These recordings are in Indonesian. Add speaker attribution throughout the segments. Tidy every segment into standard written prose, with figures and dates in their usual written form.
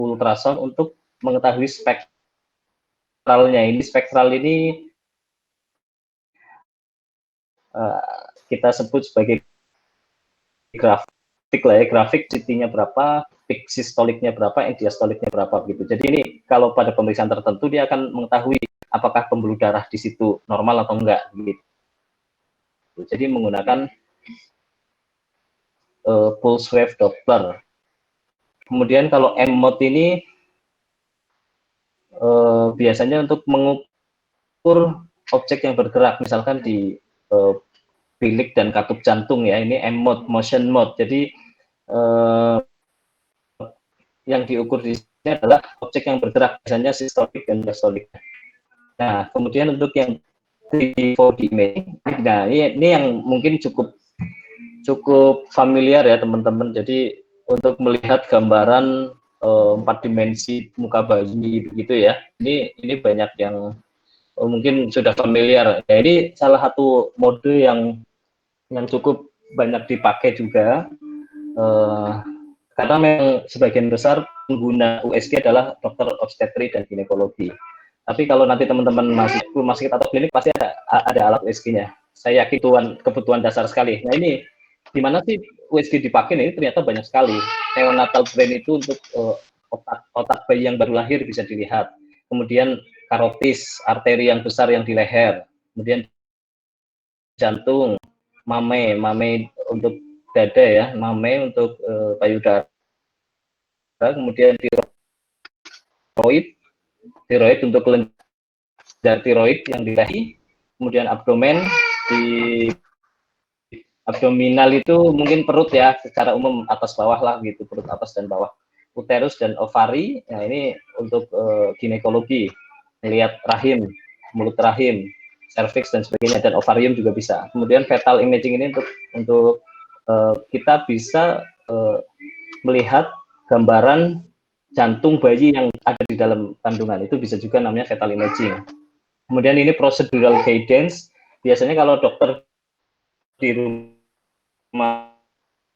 Speaker 1: ultrasound untuk mengetahui spektralnya. Ini spektral ini kita sebut sebagai grafik lah ya, grafik CT-nya berapa, peak sistoliknya berapa, end diastoliknya berapa gitu. Jadi ini kalau pada pemeriksaan tertentu dia akan mengetahui apakah pembuluh darah di situ normal atau enggak gitu. Jadi menggunakan pulse wave Doppler. Kemudian kalau M-mode ini biasanya untuk mengukur objek yang bergerak, misalkan di bilik dan katup jantung ya, ini M-mode, motion mode. Jadi yang diukur di sini adalah objek yang bergerak, biasanya sistolik dan diastolik. Nah, kemudian untuk yang 3D 4D imaging, nah ini yang mungkin cukup familiar ya teman-teman. Jadi untuk melihat gambaran 4 dimensi muka bayi begitu ya, ini banyak yang mungkin sudah familiar. Ya, ini salah satu mode yang cukup banyak dipakai juga, karena memang sebagian besar pengguna USG adalah dokter obstetri dan ginekologi. Tapi kalau nanti teman-teman masih rumah sakit atau klinik pasti ada alat USG-nya. Saya yakin kebutuhan dasar sekali. Nah ini di mana sih USG dipakai? Ini ternyata banyak sekali. Neonatal brain itu untuk otak bayi yang baru lahir bisa dilihat. Kemudian karotis, arteri yang besar yang di leher. Kemudian jantung, mame untuk dada ya, mame untuk payudara. Kemudian tiroid untuk kelenjar tiroid yang di leher, kemudian abdomen, di abdominal itu mungkin perut ya, secara umum atas bawah lah gitu, perut atas dan bawah, uterus dan ovari. Nah ini untuk ginekologi, melihat rahim, mulut rahim, cervix dan sebagainya, dan ovarium juga bisa. Kemudian fetal imaging ini untuk kita bisa melihat gambaran jantung bayi yang ada di dalam kandungan, itu bisa juga namanya fetal imaging. Kemudian ini procedural guidance, biasanya kalau dokter di rumah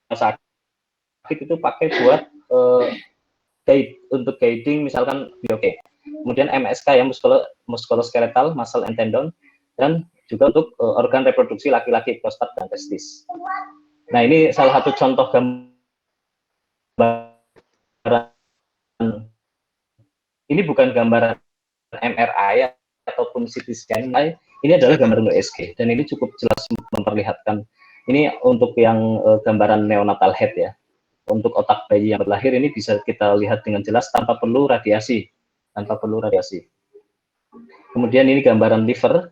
Speaker 1: sakit itu pakai buat guide, untuk guiding misalkan bioke. Kemudian MSK ya, musculoskeletal, muscle and tendon, dan juga untuk organ reproduksi laki-laki, prostat dan testis. Nah ini salah satu contoh gambaran, ini bukan gambaran MRI ataupun CT scan, ini adalah gambaran USG, dan ini cukup jelas memperlihatkan. Ini untuk yang gambaran neonatal head ya, untuk otak bayi yang berlahir ini bisa kita lihat dengan jelas tanpa perlu radiasi, Kemudian ini gambaran liver,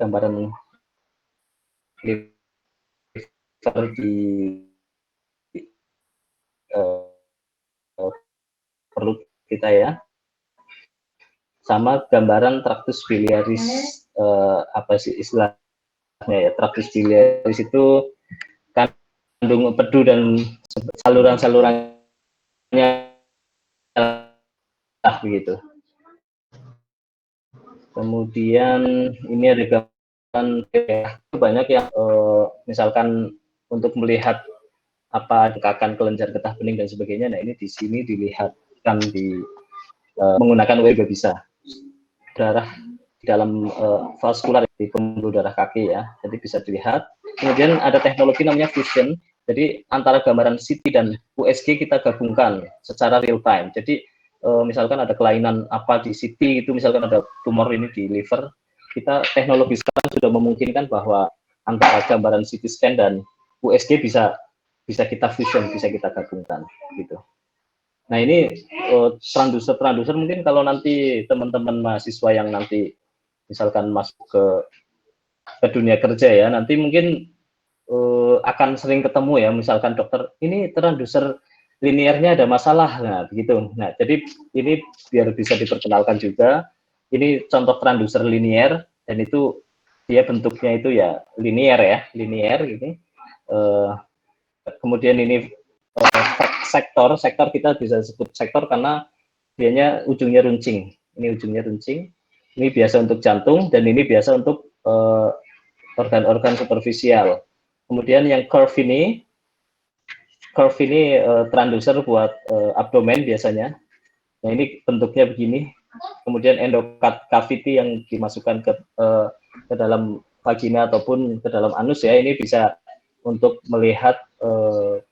Speaker 1: di perut kita ya, sama gambaran tractus biliaris, apa sih istilahnya ya, tractus biliaris itu kandung empedu dan saluran-salurannya begitu. Kemudian ini ada gambaran banyak yang misalkan untuk melihat apa dekakan kelenjar getah bening dan sebagainya. Nah ini di sini dilihatkan menggunakan USG bisa. Darah di dalam vaskular di pembuluh darah kaki ya, jadi bisa dilihat. Kemudian ada teknologi namanya fusion, jadi antara gambaran CT dan USG kita gabungkan secara real time. Jadi misalkan ada kelainan apa di CT, itu misalkan ada tumor ini di liver, kita teknologi sekarang sudah memungkinkan bahwa antara gambaran CT scan dan USG bisa kita fusion, bisa kita gabungkan gitu. Nah ini transducer mungkin kalau nanti teman-teman mahasiswa yang nanti misalkan masuk ke dunia kerja ya, nanti mungkin akan sering ketemu ya, misalkan dokter ini transducer linearnya ada masalah, nah begitu. Nah jadi ini biar bisa diperkenalkan juga, ini contoh transducer linear, dan itu dia bentuknya itu ya linear ini. Kemudian ini sektor kita bisa sebut sektor karena dianya ujungnya runcing. Ini ujungnya runcing. Ini biasa untuk jantung, dan ini biasa untuk organ-organ superficial. Kemudian yang curve ini transducer buat abdomen biasanya. Nah ini bentuknya begini. Kemudian endocavity yang dimasukkan ke dalam vagina ataupun ke dalam anus ya, ini bisa untuk melihat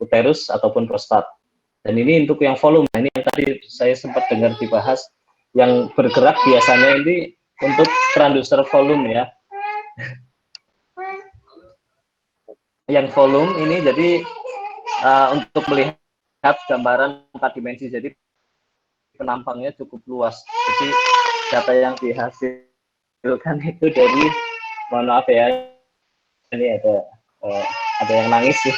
Speaker 1: uterus ataupun prostat. Dan ini untuk yang volume. Nah, ini yang tadi saya sempat dengar dibahas, yang bergerak biasanya ini untuk transducer volume ya. Yang volume ini jadi untuk melihat gambaran 4 dimensi. Jadi penampangnya cukup luas. Jadi data yang dihasilkan itu dari, mohon maaf ya, ini ada yang nangis sih.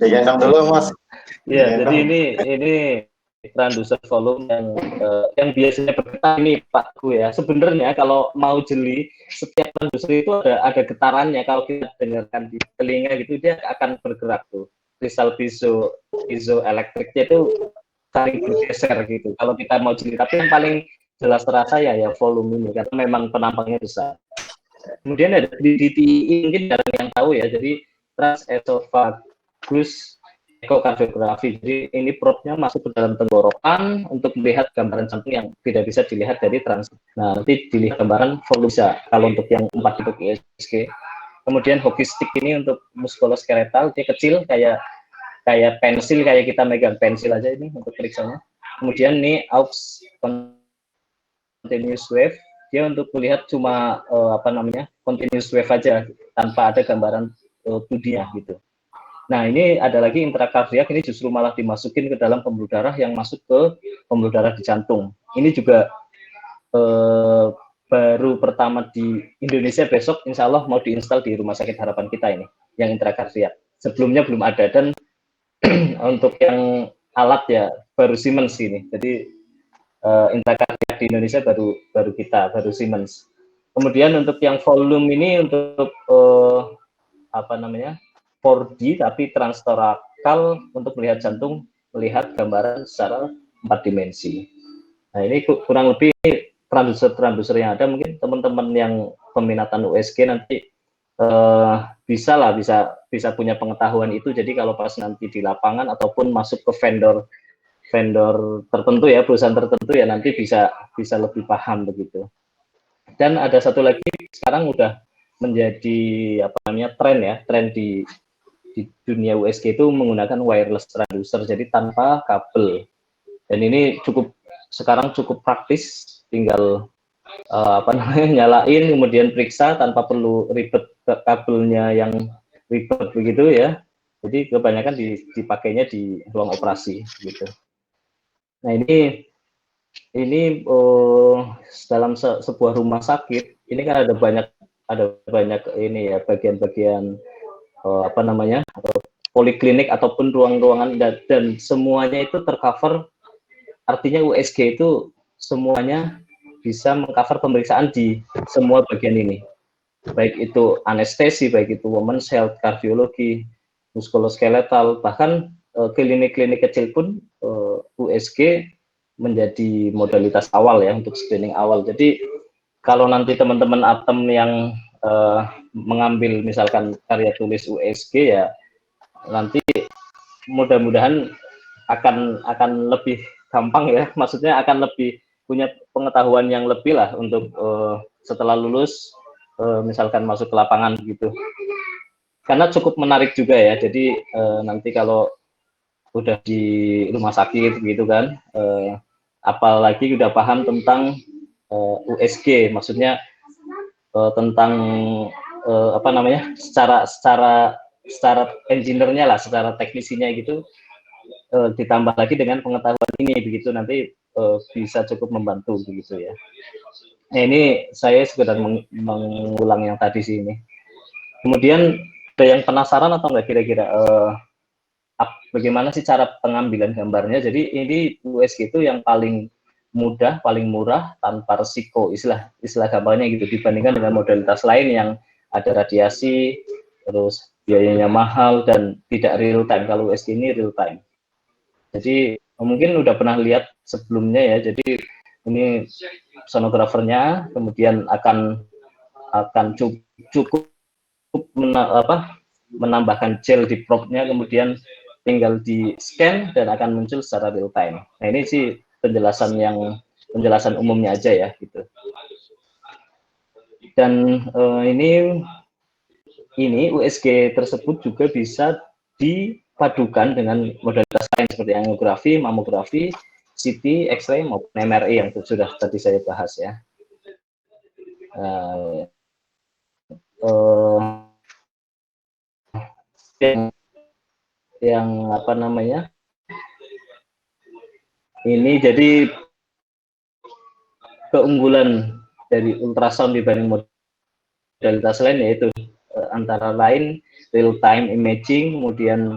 Speaker 2: Digendong dulu Mas.
Speaker 1: Iya, jadi ini transducer volume yang biasanya bergetar ini Pak Gu ya. Sebenarnya kalau mau jeli, setiap transducer itu ada getarannya. Kalau kita dengarkan di telinga gitu, dia akan bergerak tuh. Kristal piezoelektriknya itu saling bergeser gitu. Kalau kita mau jeli, tapi yang paling jelas terasa ya volume ini, karena memang penampangnya besar. Kemudian ada DTI, mungkin jarang yang tahu ya. Jadi transesophagus ekokardiografi. Jadi ini probnya masuk ke dalam tenggorokan untuk melihat gambaran jantung yang tidak bisa dilihat dari trans. Nah, nanti dilihat gambaran volume bisa kalau untuk yang 4 bentuk USG. Kemudian hockey stick ini untuk muskuloskeletal, dia kecil kayak pensil, kayak kita megang pensil aja ini untuk periksanya. Kemudian ini aux continuous wave, dia untuk melihat cuma continuous wave aja tanpa ada gambaran 2D-nya gitu. Nah, ini ada lagi intrakardiak, ini justru malah dimasukin ke dalam pembuluh darah yang masuk ke pembuluh darah di jantung. Ini juga baru pertama di Indonesia, besok insya Allah mau diinstal di Rumah Sakit Harapan kita ini, yang intrakardiak. Sebelumnya belum ada, dan untuk yang alat ya baru Siemens ini. Jadi intrakardiak di Indonesia baru kita, baru Siemens. Kemudian untuk yang volume ini untuk 4D tapi transtorakal untuk melihat jantung, melihat gambaran secara 4 dimensi. Nah, ini kurang lebih transducer yang ada. Mungkin teman-teman yang peminatan USG nanti bisa punya pengetahuan itu. Jadi kalau pas nanti di lapangan ataupun masuk ke vendor tertentu ya, perusahaan tertentu ya, nanti bisa lebih paham begitu. Dan ada satu lagi, sekarang udah menjadi tren di dunia USG itu menggunakan wireless transducer, jadi tanpa kabel. Dan ini sekarang cukup praktis, tinggal nyalain kemudian periksa tanpa perlu ribet ke kabelnya yang ribet begitu ya. Jadi kebanyakan dipakainya di ruang operasi gitu. Nah, ini dalam sebuah rumah sakit ini kan ada banyak ini ya, bagian-bagian poliklinik ataupun ruang-ruangan, dan semuanya itu tercover. Artinya USG itu semuanya bisa mengcover pemeriksaan di semua bagian ini, baik itu anestesi, baik itu women's health, kardiologi, muskuloskeletal, bahkan klinik-klinik kecil pun USG menjadi modalitas awal ya, untuk screening awal. Jadi kalau nanti teman-teman ATEM yang mengambil misalkan karya tulis USG ya, nanti mudah-mudahan akan lebih gampang ya, maksudnya akan lebih punya pengetahuan yang lebih lah untuk setelah lulus misalkan masuk ke lapangan gitu. Karena cukup menarik juga ya, jadi nanti kalau udah di rumah sakit gitu kan, apalagi udah paham tentang USG, maksudnya tentang secara engineer-nya lah, secara teknisinya gitu, ditambah lagi dengan pengetahuan ini begitu, nanti bisa cukup membantu begitu ya. Nah, ini saya sekedar mengulang yang tadi sih ini. Kemudian ada yang penasaran atau enggak kira-kira bagaimana sih cara pengambilan gambarnya? Jadi ini USG itu yang paling mudah, paling murah, tanpa resiko, istilah gambarnya gitu, dibandingkan dengan modalitas lain yang ada radiasi, terus biayanya mahal dan tidak real time. Kalau USG ini real time. Jadi mungkin udah pernah lihat sebelumnya ya. Jadi ini sonografernya, kemudian akan cukup menambahkan gel di probe-nya, kemudian tinggal di scan dan akan muncul secara real time. Nah ini sih penjelasan umumnya aja ya gitu. Dan ini USG tersebut juga bisa dipadukan dengan modalitas lain seperti angiografi, mamografi, CT, X-ray maupun MRI yang sudah tadi saya bahas ya. Yang apa namanya? Ini jadi keunggulan dari ultrasound dibanding modalitas lain yaitu antara lain real time imaging, kemudian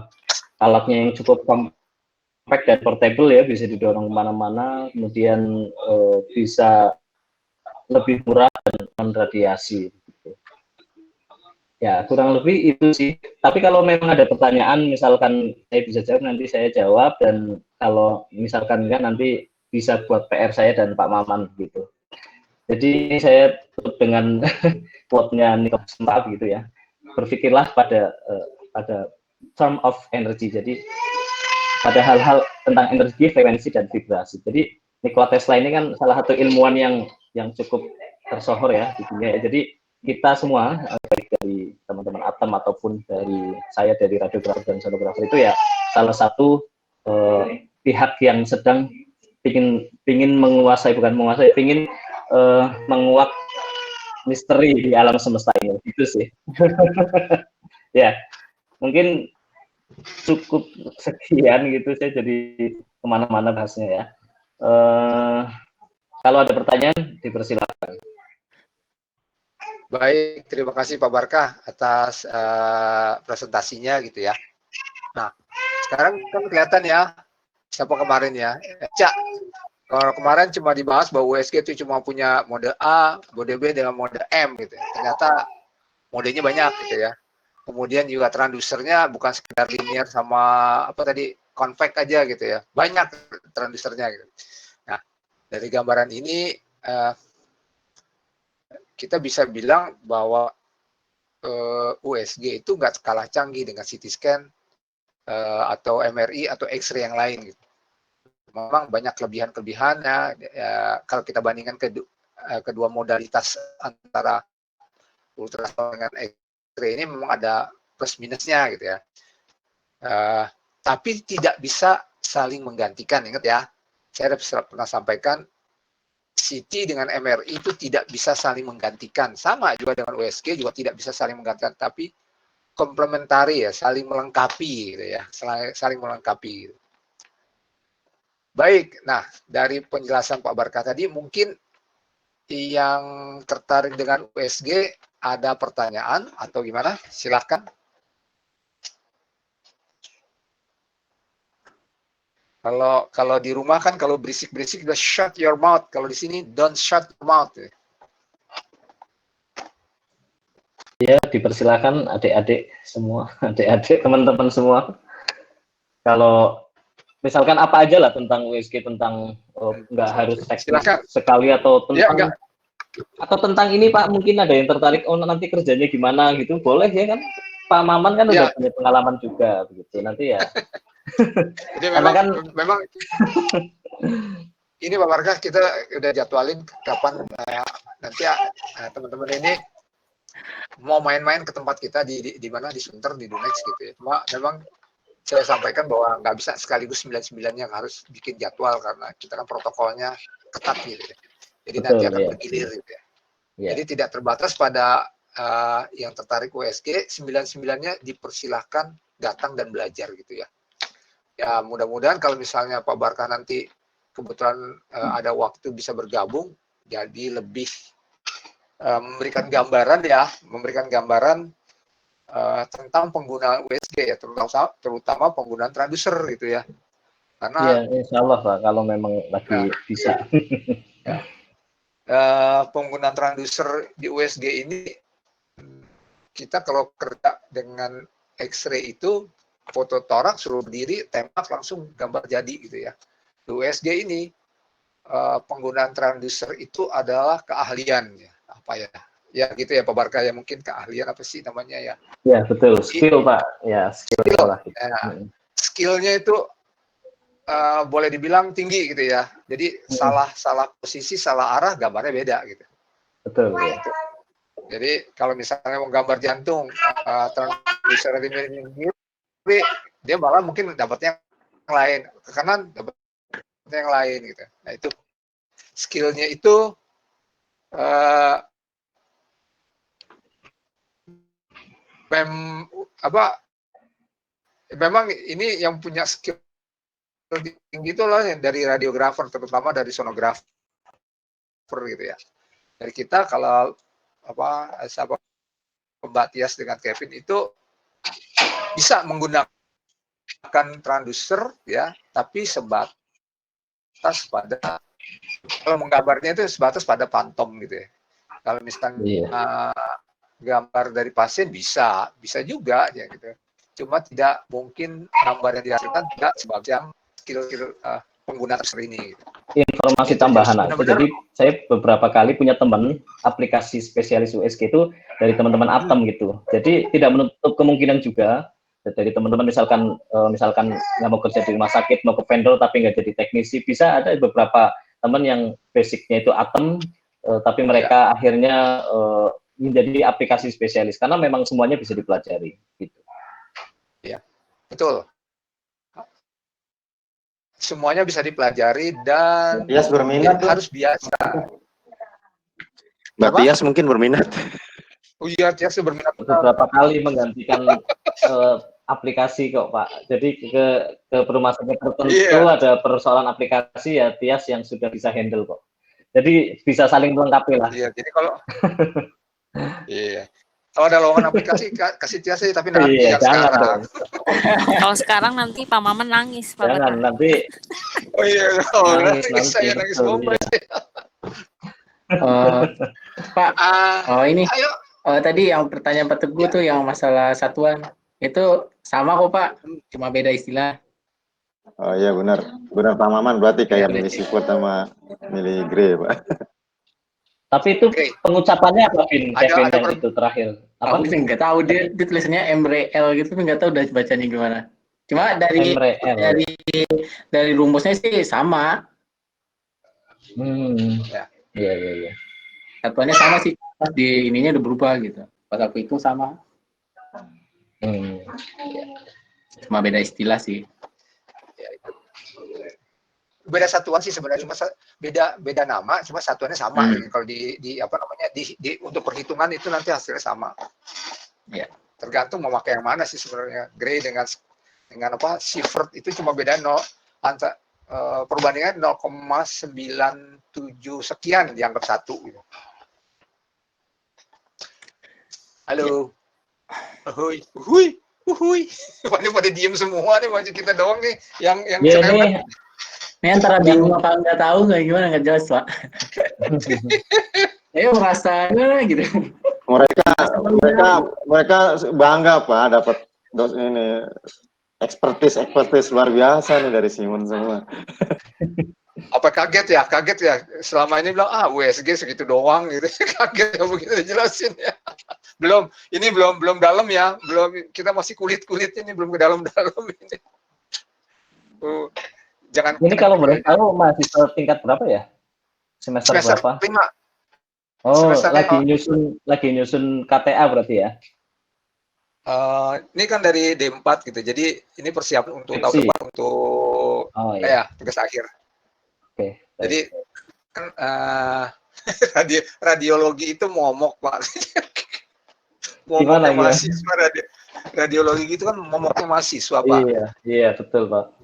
Speaker 1: alatnya yang cukup compact dan portable ya, bisa didorong kemana-mana, kemudian bisa lebih murah dan non radiasi. Ya kurang lebih itu sih. Tapi kalau memang ada pertanyaan, misalkan saya bisa jawab, nanti saya jawab, dan kalau misalkan enggak, nanti bisa buat PR saya dan Pak Maman gitu. Jadi saya tutup dengan quote-nya Nicholas Tesla gitu ya. Berpikirlah pada term of energy. Jadi pada hal-hal tentang energi, frekuensi, dan vibrasi. Jadi Nikola Tesla ini kan salah satu ilmuwan yang cukup tersohor ya di dunia. Jadi kita semua dari teman-teman atom ataupun dari saya dari radiografer dan sonografer itu ya salah satu pihak yang sedang pingin menguasai, bukan menguasai, pingin menguak misteri di alam semesta ini. Itu sih. Ya, mungkin cukup sekian gitu, saya jadi kemana-mana bahasnya ya. Kalau ada pertanyaan dipersilakan.
Speaker 3: Baik, terima kasih Pak Barkah atas presentasinya gitu ya. Nah, sekarang kan kelihatan ya, siapa kemarin ya, Cak. Kalau kemarin cuma dibahas bahwa USG itu cuma punya mode A, mode B dengan mode M gitu ya. Ternyata modenya banyak gitu ya. Kemudian juga transdusernya bukan sekedar linear sama apa tadi convex aja gitu ya. Banyak transdusernya gitu. Nah, dari gambaran ini kita bisa bilang bahwa USG itu nggak kalah canggih dengan CT scan atau MRI atau X-ray yang lain gitu. Memang banyak kelebihan-kelebihannya kalau kita bandingkan kedua modalitas antara ultrasound dengan X-ray ini memang ada plus minusnya gitu ya. Tapi tidak bisa saling menggantikan, ingat ya. Saya pernah sampaikan CT dengan MRI itu tidak bisa saling menggantikan. Sama juga dengan USG juga tidak bisa saling menggantikan, tapi komplementari ya, saling melengkapi gitu ya, saling melengkapi. Gitu. Baik, nah dari penjelasan Pak Barkah tadi mungkin yang tertarik dengan USG ada pertanyaan atau gimana? Silakan. Kalau di rumah kan kalau berisik-berisik udah shut your mouth. Kalau di sini don't shut your mouth.
Speaker 1: Ya, dipersilakan adik-adik semua, adik-adik teman-teman semua. Kalau misalkan apa aja lah tentang USG, tentang nggak harus teknis sekali atau tentang atau tentang ini Pak, mungkin ada yang tertarik, oh nanti kerjanya gimana gitu, boleh ya kan? Pak Maman kan udah punya pengalaman juga begitu, nanti ya.
Speaker 3: Jadi memang ini Pak Barkah kita udah jadwalin kapan nanti teman-teman ini mau main-main ke tempat kita di mana di Sunter di Dunex gitu ya. Cuma memang saya sampaikan bahwa nggak bisa sekaligus 99-nya harus bikin jadwal karena kita kan protokolnya ketat gitu ya. Jadi betul, nanti akan bergilir gitu ya. Jadi tidak terbatas pada yang tertarik USG, 99-nya dipersilahkan datang dan belajar gitu ya. Ya mudah-mudahan kalau misalnya Pak Barkah nanti kebetulan ada waktu bisa bergabung, jadi lebih memberikan gambaran tentang penggunaan USG ya, terutama penggunaan transducer gitu ya. Karena
Speaker 1: insya Allah Pak, kalau memang lagi bisa.
Speaker 3: Penggunaan transducer di USG ini kita kalau kerja dengan X-ray itu foto toraks suruh berdiri, tembak langsung gambar jadi gitu ya. Di USG ini penggunaan transducer itu adalah keahlian ya, apa ya ya gitu ya Pak Barka ya, mungkin keahlian apa sih namanya ya.
Speaker 1: Ya, betul. Skill, Pak. Ya, skill lah.
Speaker 3: Nah, skillnya itu boleh dibilang tinggi gitu ya. Jadi salah posisi, salah arah, gambarnya beda gitu.
Speaker 1: Betul, ya.
Speaker 3: Jadi kalau misalnya mau gambar jantung, transducer di kiri, dia malah mungkin dapatnya yang lain, ke kanan dapatnya yang lain gitu. Nah itu skillnya itu memang ini yang punya skill tinggi itu loh dari radiografer, terutama dari sonografer gitu ya. Dari kita kalau sahabat Mbak Tias dengan Kevin itu bisa menggunakan transducer ya, tapi sebatas pada, kalau menggambarnya itu sebatas pada pantom gitu ya. Kalau misalnya gambar dari pasien bisa juga ya gitu. Cuma tidak mungkin gambar yang dihasilkan tidak sebabnya skill pengguna transducer ini. Gitu.
Speaker 1: Informasi tambahan aja. Jadi saya beberapa kali punya teman aplikasi spesialis USG itu dari teman-teman Atom gitu. Jadi tidak menutup kemungkinan juga dari teman-teman misalkan nggak mau kerja di rumah sakit, mau ke vendor tapi nggak jadi teknisi, bisa ada beberapa teman yang basicnya itu Atom, tapi mereka akhirnya menjadi aplikasi spesialis karena memang semuanya bisa dipelajari. Gitu.
Speaker 3: Ya, betul. Semuanya bisa dipelajari dan
Speaker 2: Tias berminat
Speaker 3: harus biasa.
Speaker 2: Mbak Tias mungkin berminat.
Speaker 3: Oh iya, Tias berminat.
Speaker 1: Beberapa kali menggantikan aplikasi kok Pak. Jadi ke rumah sakit tertentu ada persoalan aplikasi ya Tias yang sudah bisa handle kok. Jadi bisa saling melengkapi lah.
Speaker 3: Iya, jadi kalau kalau ada lowongan aplikasi kasih Tias aja, tapi nanti yang sekarang.
Speaker 4: Kalau sekarang nanti Pak Maman nangis, Pak.
Speaker 1: Jangan nanti.
Speaker 3: Oh iya, nanti saya nangis ngomong.
Speaker 5: Pak, ini tadi yang pertanyaan Pak Teguh tuh yang masalah satuan itu sama kok Pak, cuma beda istilah.
Speaker 2: Oh iya benar Pak Maman berarti kayak milih seafood sama milih grey Pak.
Speaker 1: Tapi itu pengucapannya apa Kevin yang itu terakhir? Apa?
Speaker 5: Aku sih nggak tahu dia tulisannya MRL gitu, nggak tahu udah bacanya gimana. Cuma dari rumusnya sih sama.
Speaker 1: Iya.
Speaker 5: Satuannya sama sih, di ininya udah berubah gitu. Pas aku hitung sama. Cuma beda istilah sih.
Speaker 3: Beda satuan sih sebenarnya, cuma beda nama, cuma satuannya sama. Kalau di untuk perhitungan itu nanti hasilnya sama.
Speaker 5: Ya.
Speaker 3: Tergantung mau pakai yang mana sih sebenarnya. Gray dengan Sievert itu cuma beda perbandingan 0,97 sekian dianggap satu. Gitu. Halo. Uhuy. Pada diem semua nih, macam kita doang nih yang
Speaker 5: Ini antara bingung apa nggak tahu nggak gimana, nggak jelas Pak. Ayo merasa gitu.
Speaker 2: Mereka bangga Pak dapat ini ekspertis luar biasa nih dari Simon semua.
Speaker 3: Apa kaget ya? Selama ini bilang USG segitu doang gitu. Kaget ya begitu jelasin ya. Belum dalam ya. Kita masih kulit ini belum ke dalam ini. Jangan.
Speaker 1: Ini kalau boleh tahu mahasiswa tingkat berapa ya? Semester berapa?
Speaker 3: 5.
Speaker 1: Oh, lagi nyusun KTA berarti ya?
Speaker 3: Ini kan dari D4 gitu. Jadi ini persiapan untuk tahun depan untuk tugas akhir.
Speaker 1: Oke.
Speaker 3: Jadi kan radiologi itu momok Pak.
Speaker 1: Gimana
Speaker 3: mahasiswa radiologi itu kan momoknya mahasiswa Pak.
Speaker 1: Iya betul Pak.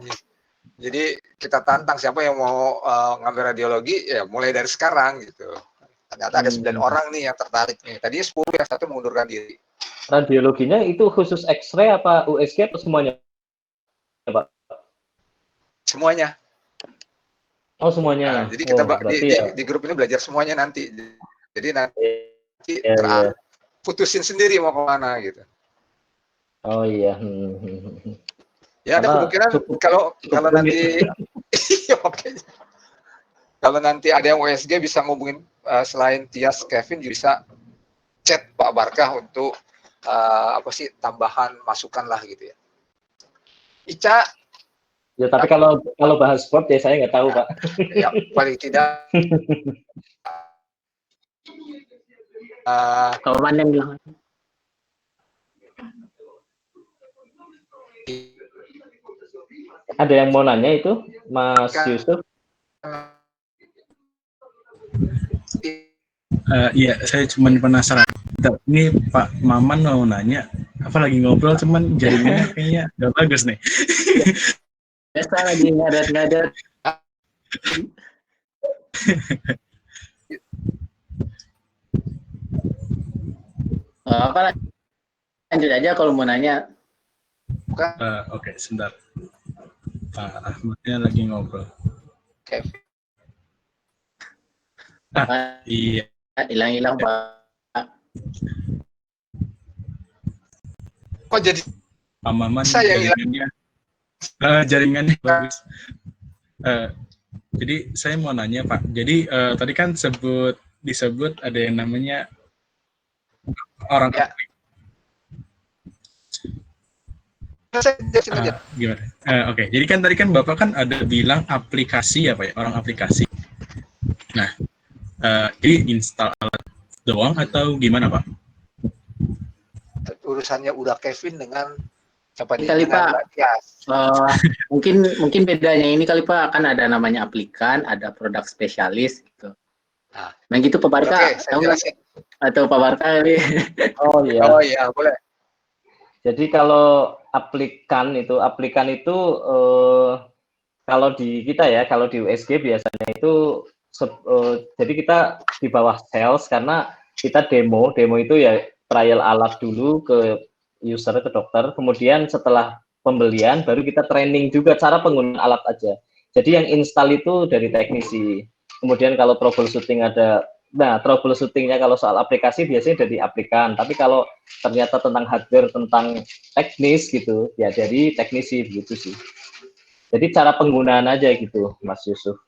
Speaker 3: Jadi kita tantang siapa yang mau ngambil radiologi ya mulai dari sekarang gitu. Ternyata ada 9 orang nih yang tertarik nih. Tadi 10, yang satu mengundurkan diri.
Speaker 1: Radiologinya itu khusus X-ray apa USG atau semuanya Pak?
Speaker 3: Semuanya.
Speaker 1: Oh semuanya.
Speaker 3: Jadi kita di grup ini belajar semuanya nanti. Jadi nanti putusin sendiri mau kemana gitu.
Speaker 1: Oh iya.
Speaker 3: Ya ada kemungkinan kalau nanti kalau nanti ada yang USG bisa ngubungin selain Tias Kevin bisa chat Pak Barkah untuk apa sih tambahan masukan lah gitu ya. Ica,
Speaker 1: Ya, tapi kalau bahas sport ya saya nggak tahu, Pak.
Speaker 3: ya paling tidak
Speaker 5: Paman yang bilang.
Speaker 1: Ada yang mau nanya itu, Mas Yusuf?
Speaker 6: Iya, saya cuma penasaran. Ini Pak Maman mau nanya, apa lagi ngobrol, cuman jaringannya kayaknya nggak bagus nih.
Speaker 5: Biasa lagi ngadat-ngadat. Apa lanjut aja kalau mau nanya.
Speaker 6: Oke, sebentar. Pak Ahmadnya lagi ngobrol.
Speaker 3: Oke.
Speaker 6: Iya.
Speaker 5: Hilang-hilang Pak.
Speaker 3: Kok jadi
Speaker 6: Pak Maman
Speaker 3: saya
Speaker 6: jaringannya bagus. Jadi saya mau nanya Pak. Jadi tadi kan disebut ada yang namanya orang
Speaker 3: ya.
Speaker 6: Gimana? Oke. Jadi kan tadi kan Bapak kan ada bilang aplikasi ya Pak ya, orang aplikasi. Nah, jadi install alat doang atau gimana Pak?
Speaker 3: Urusannya udah Kevin dengan siapa
Speaker 5: Kali Pak. Mungkin bedanya ini kali Pak, kan ada namanya aplikan, ada produk spesialis gitu. Nah gitu Pak Barkah, atau Pak Barkah ini?
Speaker 1: Oh iya.
Speaker 3: Oh iya, boleh.
Speaker 1: Jadi kalau aplikan itu kalau di kita ya, kalau di USG biasanya itu jadi kita di bawah sales karena kita demo itu ya trial alat dulu ke user, ke dokter, kemudian setelah pembelian baru kita training juga cara penggunaan alat aja. Jadi yang install itu dari teknisi. Kemudian kalau troubleshooting troubleshootingnya kalau soal aplikasi biasanya dari aplikan, tapi kalau ternyata tentang hardware, tentang teknis gitu, ya dari teknisi begitu sih. Jadi cara penggunaan aja gitu, Mas Yusuf.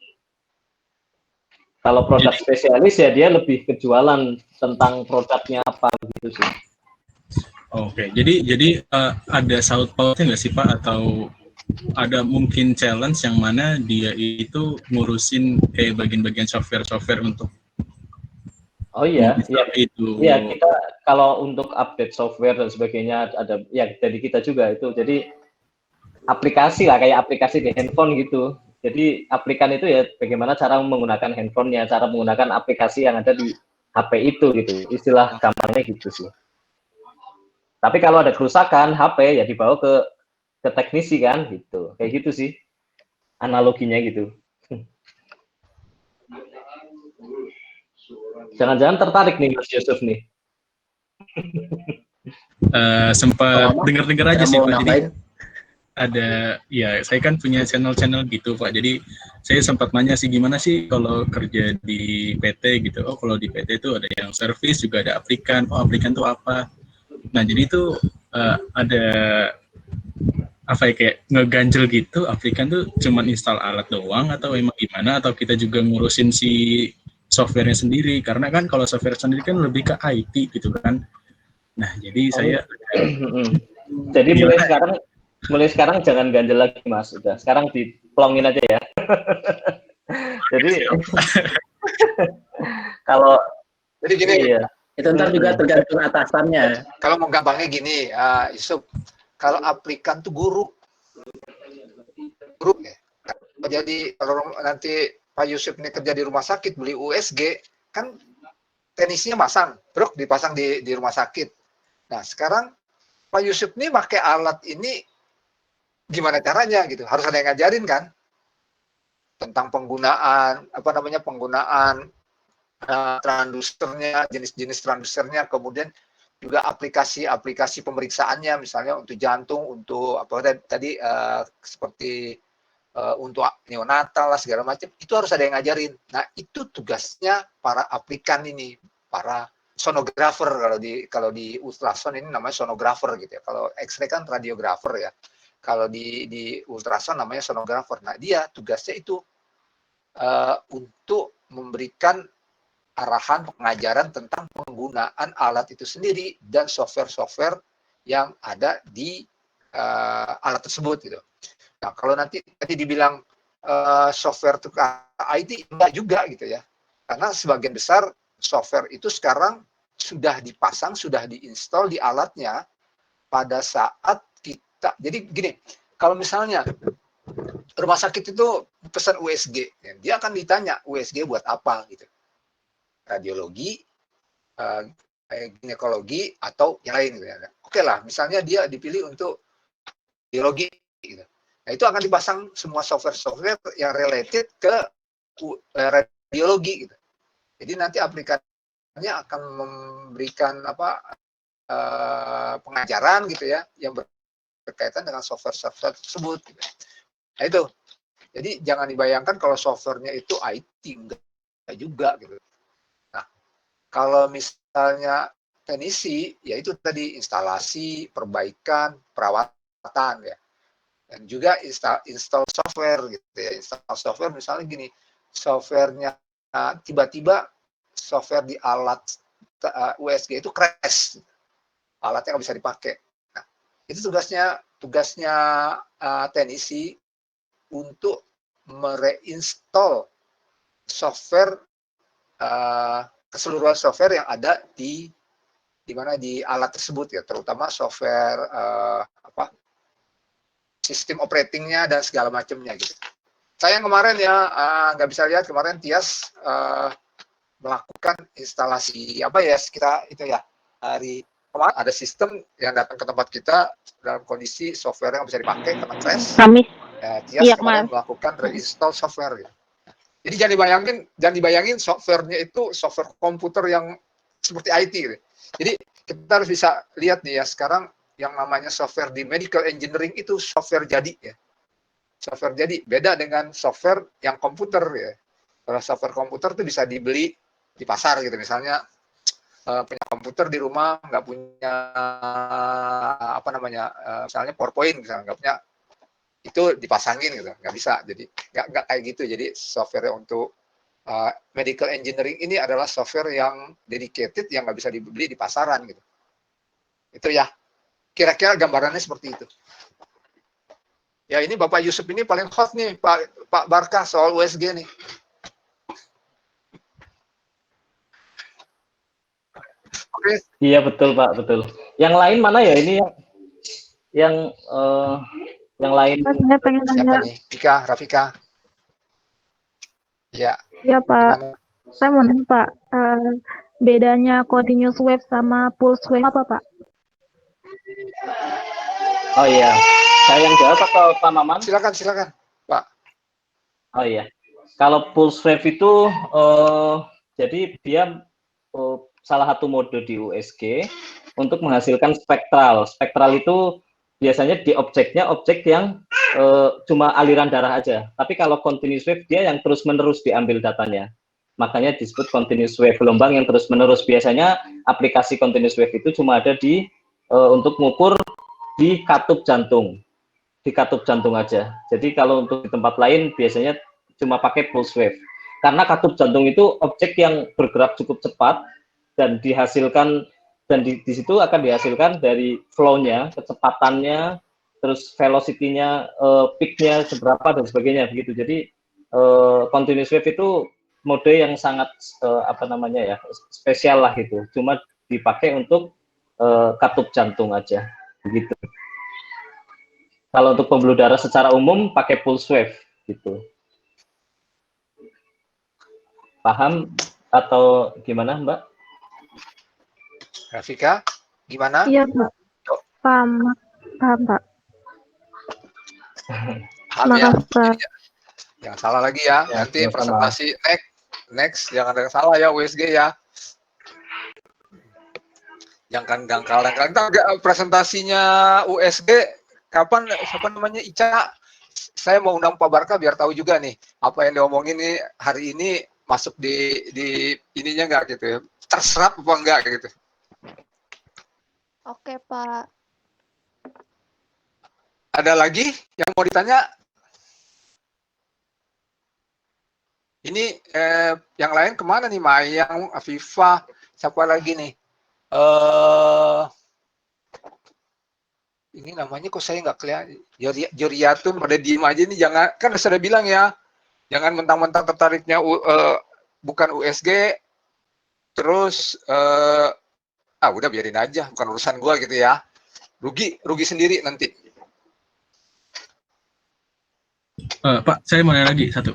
Speaker 1: Kalau produk spesialis ya dia lebih kejualan tentang produknya apa gitu sih.
Speaker 6: Oke, jadi ada saut pautnya nggak sih Pak, atau ada mungkin challenge yang mana dia itu ngurusin kayak bagian-bagian software untuk
Speaker 1: iya
Speaker 6: itu.
Speaker 1: Iya, kita kalau untuk update software dan sebagainya ada ya dari kita juga itu. Jadi aplikasi lah, kayak aplikasi di handphone gitu. Jadi aplikan itu ya bagaimana cara menggunakan handphonenya, cara menggunakan aplikasi yang ada di HP itu gitu. Istilah gampangnya gitu sih. Tapi kalau ada kerusakan HP ya dibawa ke teknisi kan gitu. Kayak gitu sih analoginya gitu. Jangan-jangan tertarik nih Mas Yusuf nih.
Speaker 6: Sempat dengar-dengar aja sih Pak. Jadi
Speaker 5: ada
Speaker 6: ya saya kan punya channel gitu Pak. Jadi saya sempat nanya sih gimana sih kalau kerja di PT gitu. Oh kalau di PT itu ada yang service, juga ada aplikan. Oh aplikan tuh apa? Nah jadi itu ada apa ya, kayak ngeganjel gitu, aplikan tuh cuman install alat doang atau emang gimana, atau kita juga ngurusin si softwarenya sendiri, karena kan kalau software sendiri kan lebih ke IT gitu kan. Nah jadi saya
Speaker 1: jadi mulai sekarang jangan ganjel lagi Mas, udah sekarang diplongin aja ya. Jadi kalau
Speaker 3: jadi gini
Speaker 1: iya.
Speaker 5: Itu ntar juga tergantung atasannya.
Speaker 3: Kalau mau gampangnya gini, Yusuf, kalau aplikan tuh guru ya. Jadi kalau nanti Pak Yusuf ini kerja di rumah sakit beli USG, kan teknisnya masang, bro, dipasang di rumah sakit. Nah sekarang Pak Yusuf ini pakai alat ini gimana caranya gitu, harus ada yang ngajarin kan tentang penggunaan penggunaan transdusernya, jenis-jenis transdusernya, kemudian juga aplikasi pemeriksaannya, misalnya untuk jantung, untuk apa tadi seperti untuk neonatal lah segala macam, itu harus ada yang ngajarin. Nah itu tugasnya para aplikan ini, para sonografer, kalau di ultrasound ini namanya sonografer gitu ya. Kalau X-ray kan radiografer ya. Kalau di ultrasound namanya sonografer. Nah dia tugasnya itu untuk memberikan arahan pengajaran tentang penggunaan alat itu sendiri dan software-software yang ada di alat tersebut gitu. Nah, kalau nanti tadi dibilang software itu ke IT, enggak juga gitu ya. Karena sebagian besar software itu sekarang sudah dipasang, sudah diinstal di alatnya pada saat kita. Jadi gini, kalau misalnya rumah sakit itu pesan USG, dia akan ditanya USG buat apa gitu. Radiologi, ginekologi, atau yang lain gitu ya. Oke lah, misalnya dia dipilih untuk biologi gitu. Nah, itu akan dipasang semua software-software yang related ke radiologi gitu. Jadi nanti aplikasinya akan memberikan pengajaran gitu ya yang berkaitan dengan software-software tersebut gitu. Nah, itu. Jadi jangan dibayangkan kalau softwarenya itu IT, enggak juga gitu. Nah, kalau misalnya teknisi, ya itu tadi instalasi, perbaikan, perawatan ya. Dan juga install software gitu ya. Install software misalnya gini, softwarenya tiba-tiba software di alat USG itu crash, alatnya nggak bisa dipakai. Nah, itu tugasnya teknisi untuk mereinstall software, keseluruhan software yang ada di mana di alat tersebut ya, terutama software sistem operatingnya dan segala macamnya gitu. Saya kemarin ya nggak bisa lihat kemarin Tias melakukan instalasi kita itu ya hari kemarin ada sistem yang datang ke tempat kita dalam kondisi software yang bisa dipakai karena crash.
Speaker 7: Kamis.
Speaker 3: Tias
Speaker 7: Iya,
Speaker 3: kemarin
Speaker 7: Mas.
Speaker 3: melakukan reinstall software. Gitu. Jadi jangan dibayangin softwarenya itu software komputer yang seperti IT. Gitu. Jadi kita harus bisa lihat nih ya sekarang yang namanya software di medical engineering itu software jadi ya. Software jadi beda dengan software yang komputer ya. Kalau software komputer itu bisa dibeli di pasar gitu. Misalnya punya komputer di rumah nggak punya misalnya PowerPoint misalnya nggak punya, itu dipasangin gitu, nggak bisa. Jadi nggak kayak gitu. Jadi software untuk medical engineering ini adalah software yang dedicated yang nggak bisa dibeli di pasaran gitu. Itu ya. Kira-kira gambarannya seperti itu. Ya ini Bapak Yusuf ini paling hot nih Pak Barkah soal USG nih. Oke.
Speaker 1: Iya betul Pak, betul. Yang lain mana ya ini yang lain?
Speaker 7: Saya pengen
Speaker 3: Siapa
Speaker 7: tanya.
Speaker 3: nih? Rafika. Ya.
Speaker 7: Ya Pak,
Speaker 3: Gimana?
Speaker 7: saya mau nanya Pak, bedanya continuous wave sama pulse wave apa Pak?
Speaker 1: Oh iya, saya yang jawab atau Pak Maman?
Speaker 3: Silakan, Pak.
Speaker 1: Oh iya, kalau pulse wave itu jadi dia salah satu mode di USG untuk menghasilkan spektral. Spektral itu biasanya di objek yang cuma aliran darah aja. Tapi kalau continuous wave dia yang terus-menerus diambil datanya. Makanya disebut continuous wave, gelombang yang terus-menerus. Biasanya aplikasi continuous wave itu cuma ada di untuk mengukur di katup jantung aja. Jadi kalau untuk di tempat lain biasanya cuma pakai pulse wave. Karena katup jantung itu objek yang bergerak cukup cepat dan dihasilkan dan di situ akan dihasilkan dari flow-nya, kecepatannya, terus velocity-nya, peak-nya seberapa dan sebagainya begitu. Jadi continuous wave itu mode yang sangat spesial lah gitu. Cuma dipakai untuk katup jantung aja begitu. Kalau untuk pembuluh darah secara umum pakai pulse wave gitu. Paham atau gimana Mbak?
Speaker 3: Rafika, gimana?
Speaker 7: Iya Pak, paham Pak.
Speaker 3: Paham ya?
Speaker 7: Pak.
Speaker 3: Jangan salah lagi ya. Nanti presentasi next jangan ada yang salah ya USG ya. Jangan dangkal-dangkal. Kita presentasinya USG kapan? Siapa namanya? Ica. Saya mau undang Pak Barka biar tahu juga nih apa yang diomongin nih hari ini masuk di ininya nggak gitu ya, terserap apa enggak gitu.
Speaker 8: Oke Pak.
Speaker 3: Ada lagi yang mau ditanya? Ini yang lain kemana nih? Mayang, Afifah, siapa lagi nih? Ini namanya kok saya nggak kelihatan. Joriatun pada diem aja nih. Jangan, kan sudah bilang ya, jangan mentang-mentang tertariknya bukan USG, terus udah biarin aja, bukan urusan gua gitu ya. Rugi sendiri nanti.
Speaker 6: Pak, saya mau nanya lagi satu.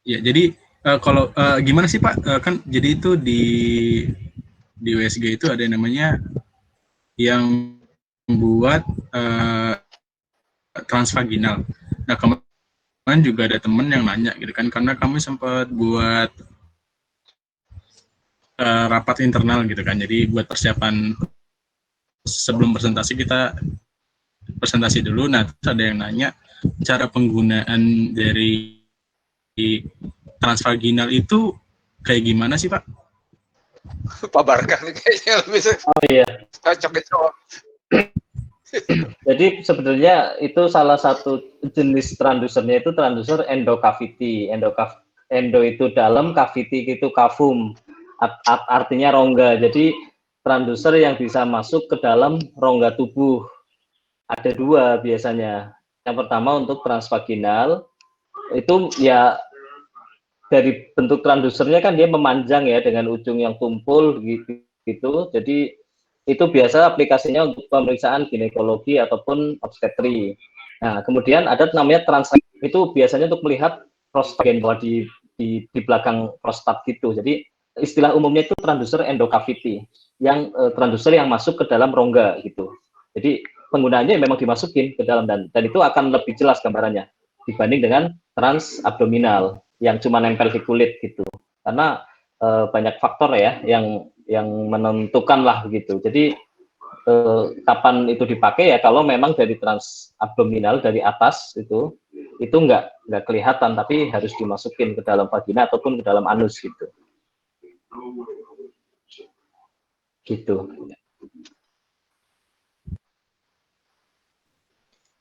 Speaker 6: Ya, jadi kalau gimana sih Pak? Kan jadi itu di USG itu ada yang namanya yang membuat transvaginal. Nah, kemarin juga ada temen yang nanya gitu kan, karena kami sempat buat rapat internal gitu kan. Jadi buat persiapan sebelum presentasi kita presentasi dulu. Nah, terus ada yang nanya cara penggunaan dari transvaginal itu kayak gimana sih Pak?
Speaker 3: Pak Barkang nih kayaknya lebih cocok itu.
Speaker 1: Jadi sebenarnya itu salah satu jenis transducernya itu transducer endocavity. Endo itu dalam, cavity itu cavum. Artinya rongga. Jadi transducer yang bisa masuk ke dalam rongga tubuh. Ada dua biasanya. Yang pertama untuk transvaginal, itu ya dari bentuk transducernya kan dia memanjang ya dengan ujung yang tumpul gitu. Jadi itu biasa aplikasinya untuk pemeriksaan ginekologi ataupun obstetri. Nah, kemudian ada namanya transvaginal, itu biasanya untuk melihat prostat bahwa di belakang prostat gitu. Jadi istilah umumnya itu transducer endocavity, yang transducer yang masuk ke dalam rongga gitu. Jadi penggunaannya memang dimasukin ke dalam dan itu akan lebih jelas gambarannya dibanding dengan transabdominal yang cuma nempel di kulit gitu. Karena banyak faktor ya yang menentukan lah begitu. Jadi kapan itu dipakai ya kalau memang dari transabdominal dari atas itu nggak kelihatan tapi harus dimasukin ke dalam vagina ataupun ke dalam anus gitu. Gitu.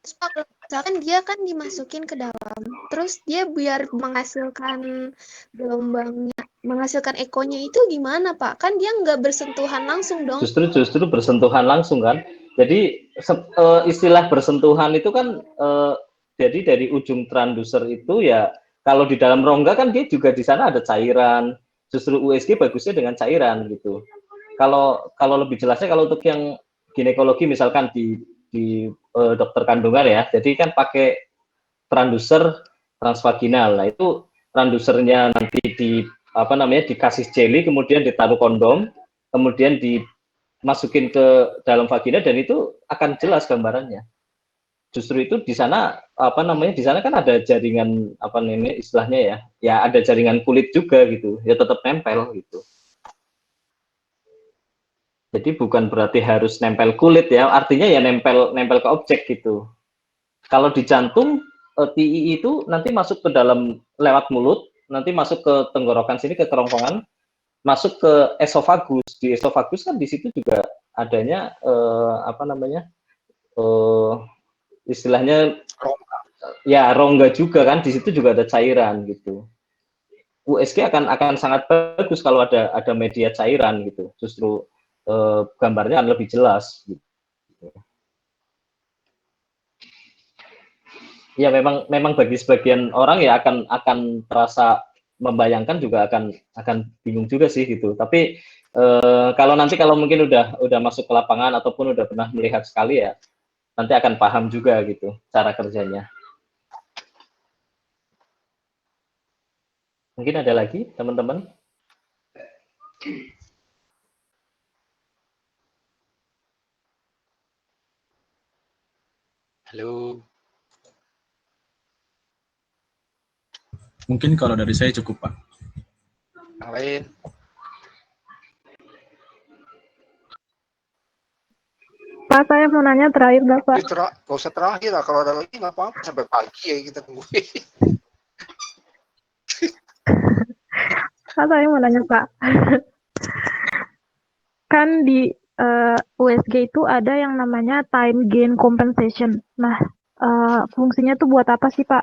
Speaker 8: Terus Pak, misalkan dia kan dimasukin ke dalam, terus dia biar menghasilkan gelombangnya, menghasilkan ekonya itu gimana Pak? Kan dia nggak bersentuhan langsung dong.
Speaker 1: Justru bersentuhan langsung kan. Jadi istilah bersentuhan itu kan jadi dari ujung transducer itu ya kalau di dalam rongga kan dia juga di sana ada cairan. Justru USG bagusnya dengan cairan gitu. Kalau lebih jelasnya kalau untuk yang ginekologi misalkan di dokter kandungan ya, jadi kan pakai transducer transvaginal. Nah itu transducernya nanti dikasih jelly, kemudian ditaruh kondom, kemudian dimasukin ke dalam vagina dan itu akan jelas gambarannya. Justru itu di sana di sana kan ada jaringan istilahnya ya ada jaringan kulit juga gitu, ya tetap nempel gitu. Jadi bukan berarti harus nempel kulit ya, artinya ya nempel ke objek gitu. Kalau di jantung TI itu nanti masuk ke dalam lewat mulut, nanti masuk ke tenggorokan sini ke kerongkongan, masuk ke esofagus. Di esofagus kan di situ juga adanya istilahnya ya rongga juga kan, di situ juga ada cairan gitu. USG akan sangat bagus kalau ada media cairan gitu. Justru gambarnya akan lebih jelas gitu. Ya memang bagi sebagian orang ya akan terasa membayangkan juga akan bingung juga sih gitu. Tapi kalau mungkin udah masuk ke lapangan ataupun udah pernah melihat sekali ya nanti akan paham juga gitu cara kerjanya. Mungkin ada lagi teman-teman?
Speaker 3: Halo.
Speaker 6: Mungkin kalau dari saya cukup, Pak.
Speaker 3: Yang lain?
Speaker 7: Pak, saya mau nanya terakhir, Bapak.
Speaker 3: Gak usah terakhir lah, kalau ada lagi nggak apa-apa, sampai pagi ya kita tungguin.
Speaker 7: Pak, saya mau nanya, Pak. Kan di USG itu ada yang namanya time gain compensation. Nah, fungsinya tuh buat apa sih, Pak?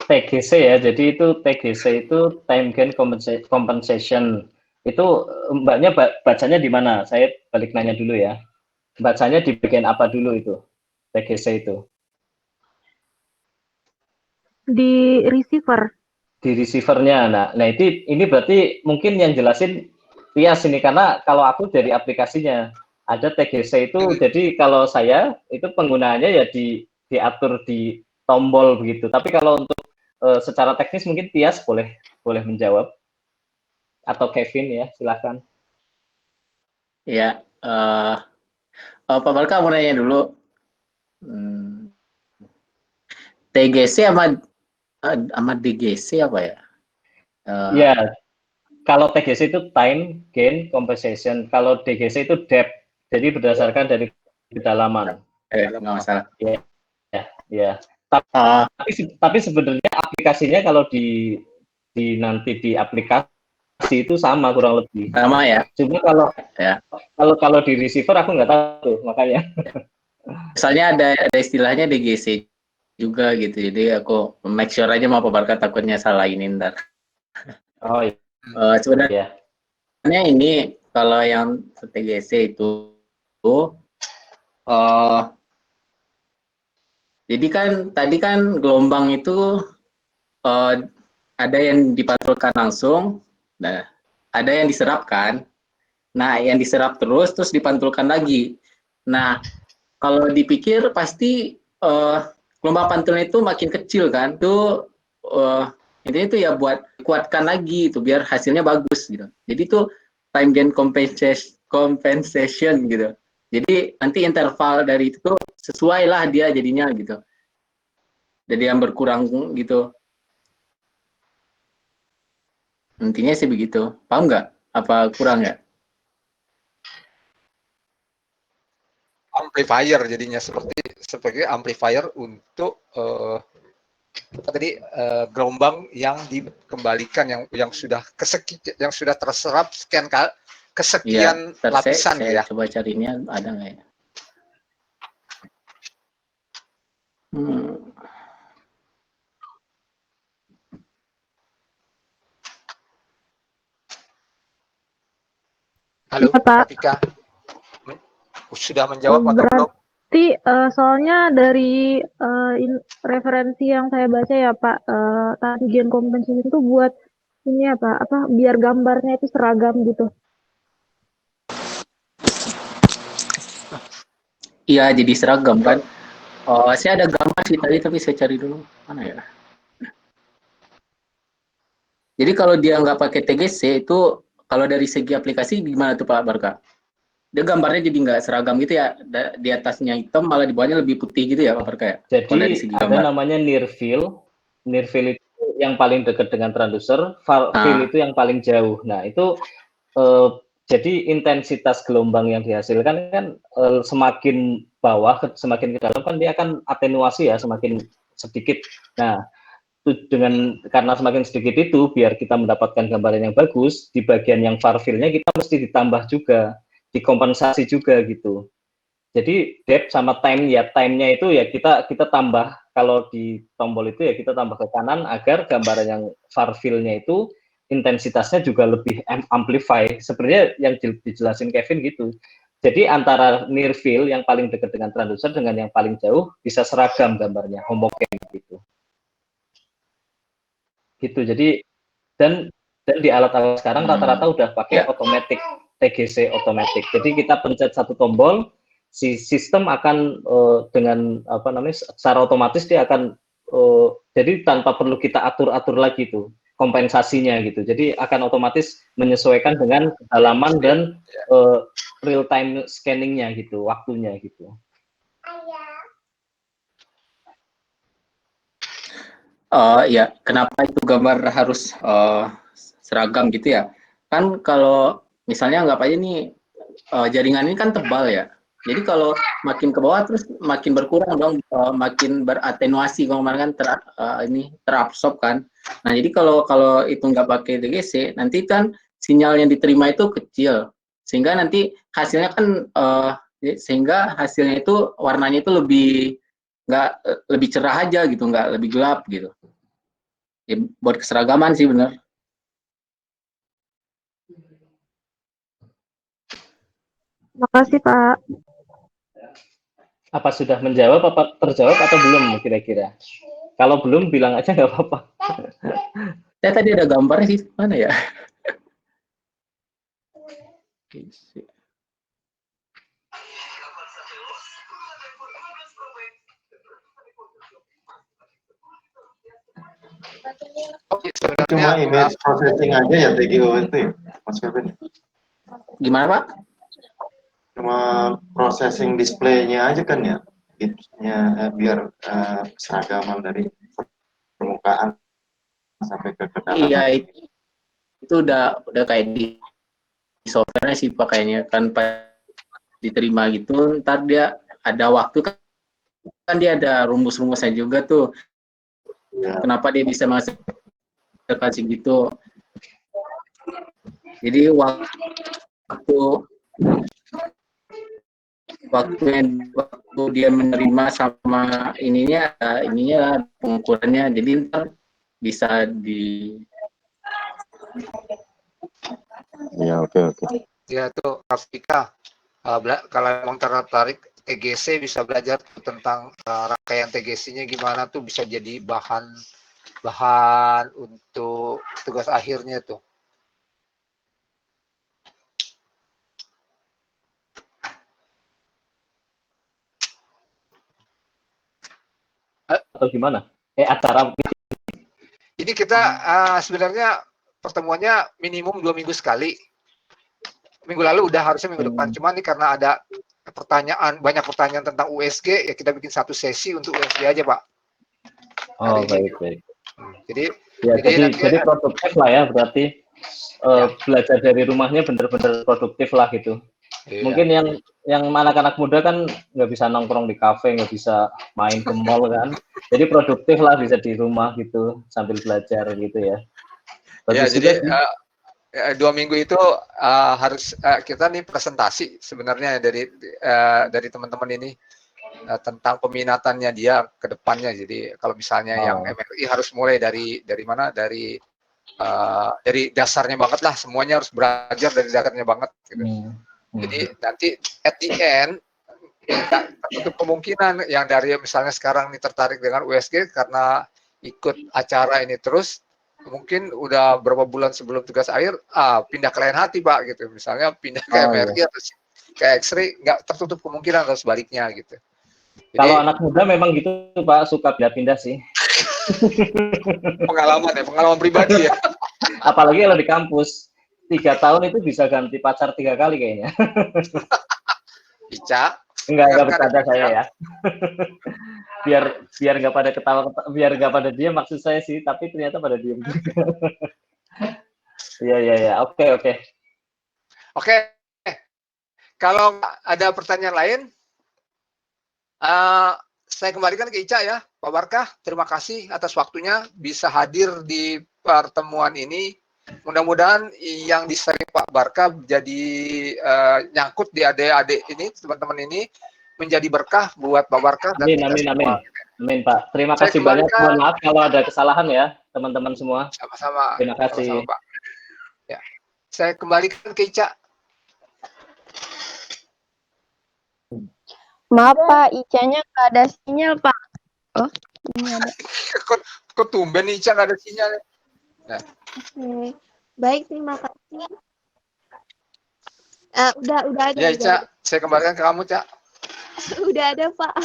Speaker 1: TGC ya, jadi itu TGC itu time gain compensation. Itu Mbaknya bacanya di mana? Saya balik nanya dulu ya. Bacanya di bagian apa dulu itu? TGC itu?
Speaker 7: Di receiver.
Speaker 1: Di receivernya. Nah ini berarti mungkin yang jelasin Tias ini, karena kalau aku dari aplikasinya ada TGC itu, jadi kalau saya itu penggunaannya ya diatur di tombol begitu. Tapi kalau untuk secara teknis mungkin Tias boleh menjawab, atau Kevin ya, silakan.
Speaker 5: Ya, Pak Barka mau nanya dulu. TGC sama DGC apa ya?
Speaker 1: Ya, kalau TGC itu time gain compensation, kalau DGC itu depth, jadi berdasarkan dari kedalaman.
Speaker 5: Nggak masalah.
Speaker 1: Ya. Tapi sebenarnya aplikasinya kalau nanti di aplikasi itu sama kurang lebih.
Speaker 5: Sama ya.
Speaker 1: Cuma
Speaker 5: ya.
Speaker 1: kalau di receiver aku nggak tahu makanya.
Speaker 5: Misalnya ada istilahnya DGC juga gitu. Jadi aku make sure aja mau Pak Barka, takutnya salah ini ntar.
Speaker 1: Oh iya.
Speaker 5: Sebenarnya ini kalau yang TGC itu jadi kan tadi kan gelombang itu ada yang dipantulkan langsung, nah ada yang diserapkan. Nah, yang diserap terus dipantulkan lagi. Nah, kalau dipikir pasti gelombang pantulnya itu makin kecil kan. Itu intinya itu ya buat kuatkan lagi itu biar hasilnya bagus gitu. Jadi itu time gain compensation gitu. Jadi nanti interval dari itu sesuai lah dia jadinya gitu. Jadi yang berkurang gitu. Intinya sih begitu. Paham nggak? Apa kurang nggak?
Speaker 3: Amplifier jadinya sebagai amplifier untuk tadi gelombang yang dikembalikan yang sudah terserap kesekian
Speaker 5: ya,
Speaker 3: lapisan
Speaker 5: saya
Speaker 3: ya.
Speaker 5: Coba carinya ada nggak ya?
Speaker 3: Halo,
Speaker 7: ya, Pak.
Speaker 3: Tika. Sudah menjawab atau belum?
Speaker 7: Berarti soalnya dari referensi yang saya baca ya Pak, time gain compensation itu buat ini apa biar gambarnya itu seragam gitu.
Speaker 5: Iya, jadi seragam kan. Saya ada gambar sih tadi, tapi saya cari dulu mana ya. Jadi kalau dia nggak pakai TGC itu, kalau dari segi aplikasi gimana tuh Pak Barka? Dia gambarnya jadi nggak seragam gitu ya, di atasnya hitam malah di bawahnya lebih putih gitu ya Pak Barka ya?
Speaker 1: Jadi ada namanya near field itu yang paling dekat dengan transducer, far field itu yang paling jauh. Nah itu jadi intensitas gelombang yang dihasilkan kan semakin bawah, semakin ke dalam kan dia akan atenuasi ya, semakin sedikit. Nah karena semakin sedikit itu, biar kita mendapatkan gambaran yang bagus, di bagian yang far field-nya kita mesti ditambah juga, dikompensasi juga gitu. Jadi depth sama time-nya itu ya kita tambah, kalau di tombol itu ya kita tambah ke kanan agar gambaran yang far field-nya itu intensitasnya juga lebih amplify. Sebenarnya yang dijelasin Kevin gitu. Jadi antara near field yang paling dekat dengan transducer dengan yang paling jauh bisa seragam gambarnya, homogen gitu. Jadi dan di alat-alat sekarang rata-rata udah pakai otomatis TGC otomatis. Jadi kita pencet satu tombol, si sistem akan dengan secara otomatis dia akan jadi tanpa perlu kita atur-atur lagi tuh kompensasinya gitu. Jadi akan otomatis menyesuaikan dengan kedalaman dan real time scanningnya gitu, waktunya gitu.
Speaker 5: Ya, kenapa itu gambar harus seragam gitu ya? Kan kalau misalnya anggap aja nih jaringan ini kan tebal ya. Jadi kalau makin ke bawah terus makin berkurang dong, makin beratenuasi kalau kemarin kan terabsorb kan. Nah jadi kalau itu nggak pakai DGC, nanti kan sinyal yang diterima itu kecil, sehingga nanti hasilnya kan sehingga hasilnya itu warnanya itu nggak lebih cerah aja gitu, nggak lebih gelap gitu. Ya, buat keseragaman sih bener.
Speaker 7: Makasih Pak.
Speaker 1: Apa sudah menjawab, apa terjawab atau belum kira-kira? Kalau belum bilang aja nggak apa-apa.
Speaker 5: Saya tadi ada gambarnya sih, mana ya?
Speaker 3: Sebenarnya
Speaker 2: Cuma image processing aja ya TGO itu ya, Mas Kevin.
Speaker 5: Gimana Pak?
Speaker 2: Cuma processing displaynya aja kan ya, biar seragaman dari permukaan sampai ke kedalaman.
Speaker 5: Iya, itu udah kayak di software sih pakainya kan, pas diterima gitu, ntar dia ada waktu kan dia ada rumus-rumusnya juga tuh.
Speaker 2: Ya.
Speaker 5: Kenapa dia bisa menghasilkan segitu? Jadi waktu dia menerima sama ininya pengukurannya, jadi ntar bisa
Speaker 2: Ya, oke.
Speaker 3: ya tuh Afrika, kalau emang tertarik TGC bisa belajar tentang rangkaian TGC-nya gimana tuh, bisa jadi bahan untuk tugas akhirnya tuh.
Speaker 1: Atau gimana? Acara
Speaker 3: Ini kita sebenarnya pertemuannya minimum 2 minggu sekali. Minggu lalu udah, harusnya minggu depan. Cuma nih karena ada banyak pertanyaan tentang USG, ya kita bikin satu sesi untuk USG aja, Pak.
Speaker 1: Oh, baik.
Speaker 3: Jadi
Speaker 1: jadi produktif lah ya, berarti belajar dari rumahnya benar-benar produktif lah gitu.
Speaker 3: Iya.
Speaker 1: Mungkin yang anak-anak muda kan nggak bisa nongkrong di kafe, nggak bisa main ke mall kan. Jadi produktif lah, bisa di rumah gitu sambil belajar gitu ya.
Speaker 3: Ya,
Speaker 1: Bagus
Speaker 3: jadi
Speaker 1: juga.
Speaker 3: 2 minggu itu harus kita nih presentasi sebenarnya dari teman-teman ini tentang peminatannya dia ke depannya. Jadi kalau misalnya yang MRI harus mulai dari mana? Dari dasarnya banget lah, semuanya harus belajar dari dasarnya banget gitu. Jadi nanti at the end itu kemungkinan yang dari misalnya sekarang nih tertarik dengan USG karena ikut acara ini terus, mungkin udah berapa bulan sebelum tugas akhir pindah ke lain hati Pak gitu, misalnya pindah ke MRI atau ke X-ray, nggak tertutup kemungkinan atau sebaliknya gitu. Jadi,
Speaker 1: kalau anak muda memang gitu Pak, suka pindah-pindah sih.
Speaker 3: pengalaman pribadi ya.
Speaker 1: Apalagi kalau di kampus 3 tahun itu bisa ganti pacar 3 kali kayaknya.
Speaker 3: Ica,
Speaker 1: enggak bercanda saya ya. biar nggak pada ketawa, biar nggak pada diam maksud saya sih, tapi ternyata pada diam juga. Iya, oke.
Speaker 3: Kalau ada pertanyaan lain, saya kembalikan ke Ica ya, Pak Barkah. Terima kasih atas waktunya bisa hadir di pertemuan ini. Mudah-mudahan yang di-sharing Pak Barkah jadi nyangkut di adik-adik ini, teman-teman ini, menjadi berkah buat Pak Barkah dan kita semua.
Speaker 1: Amin Pak. Terima kasih banyak. Mohon maaf kalau ada kesalahan ya teman-teman semua.
Speaker 3: Sama-sama.
Speaker 1: Terima kasih.
Speaker 3: Sama-sama, Pak. Ya, saya kembalikan ke Ica.
Speaker 9: Maaf Pak, Icanya nggak ada sinyal Pak. Oh, ini ada.
Speaker 3: Kok tumben Ica nggak ada sinyal? Nah.
Speaker 8: Oke. Baik, terima kasih. Udah ada.
Speaker 3: Ya Ica, saya kembalikan ke kamu Cak.
Speaker 8: Udah ada Pak.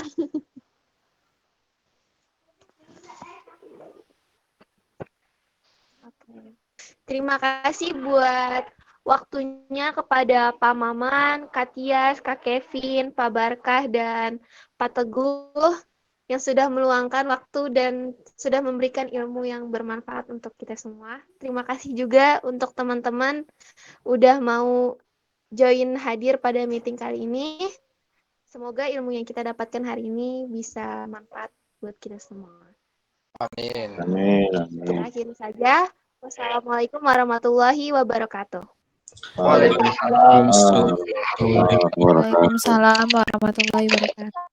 Speaker 8: Oke. Terima kasih buat waktunya kepada Pak Maman, Kak Tias, Kak Kevin, Pak Barkah, dan Pak Teguh yang sudah meluangkan waktu dan sudah memberikan ilmu yang bermanfaat untuk kita semua. Terima kasih juga untuk teman-teman udah mau join hadir pada meeting kali ini. Semoga ilmu yang kita dapatkan hari ini bisa manfaat buat kita semua.
Speaker 3: Amin.
Speaker 8: Akhir saja, wassalamualaikum warahmatullahi wabarakatuh.
Speaker 1: Waalaikumsalam.
Speaker 10: Waalaikumsalam warahmatullahi wabarakatuh.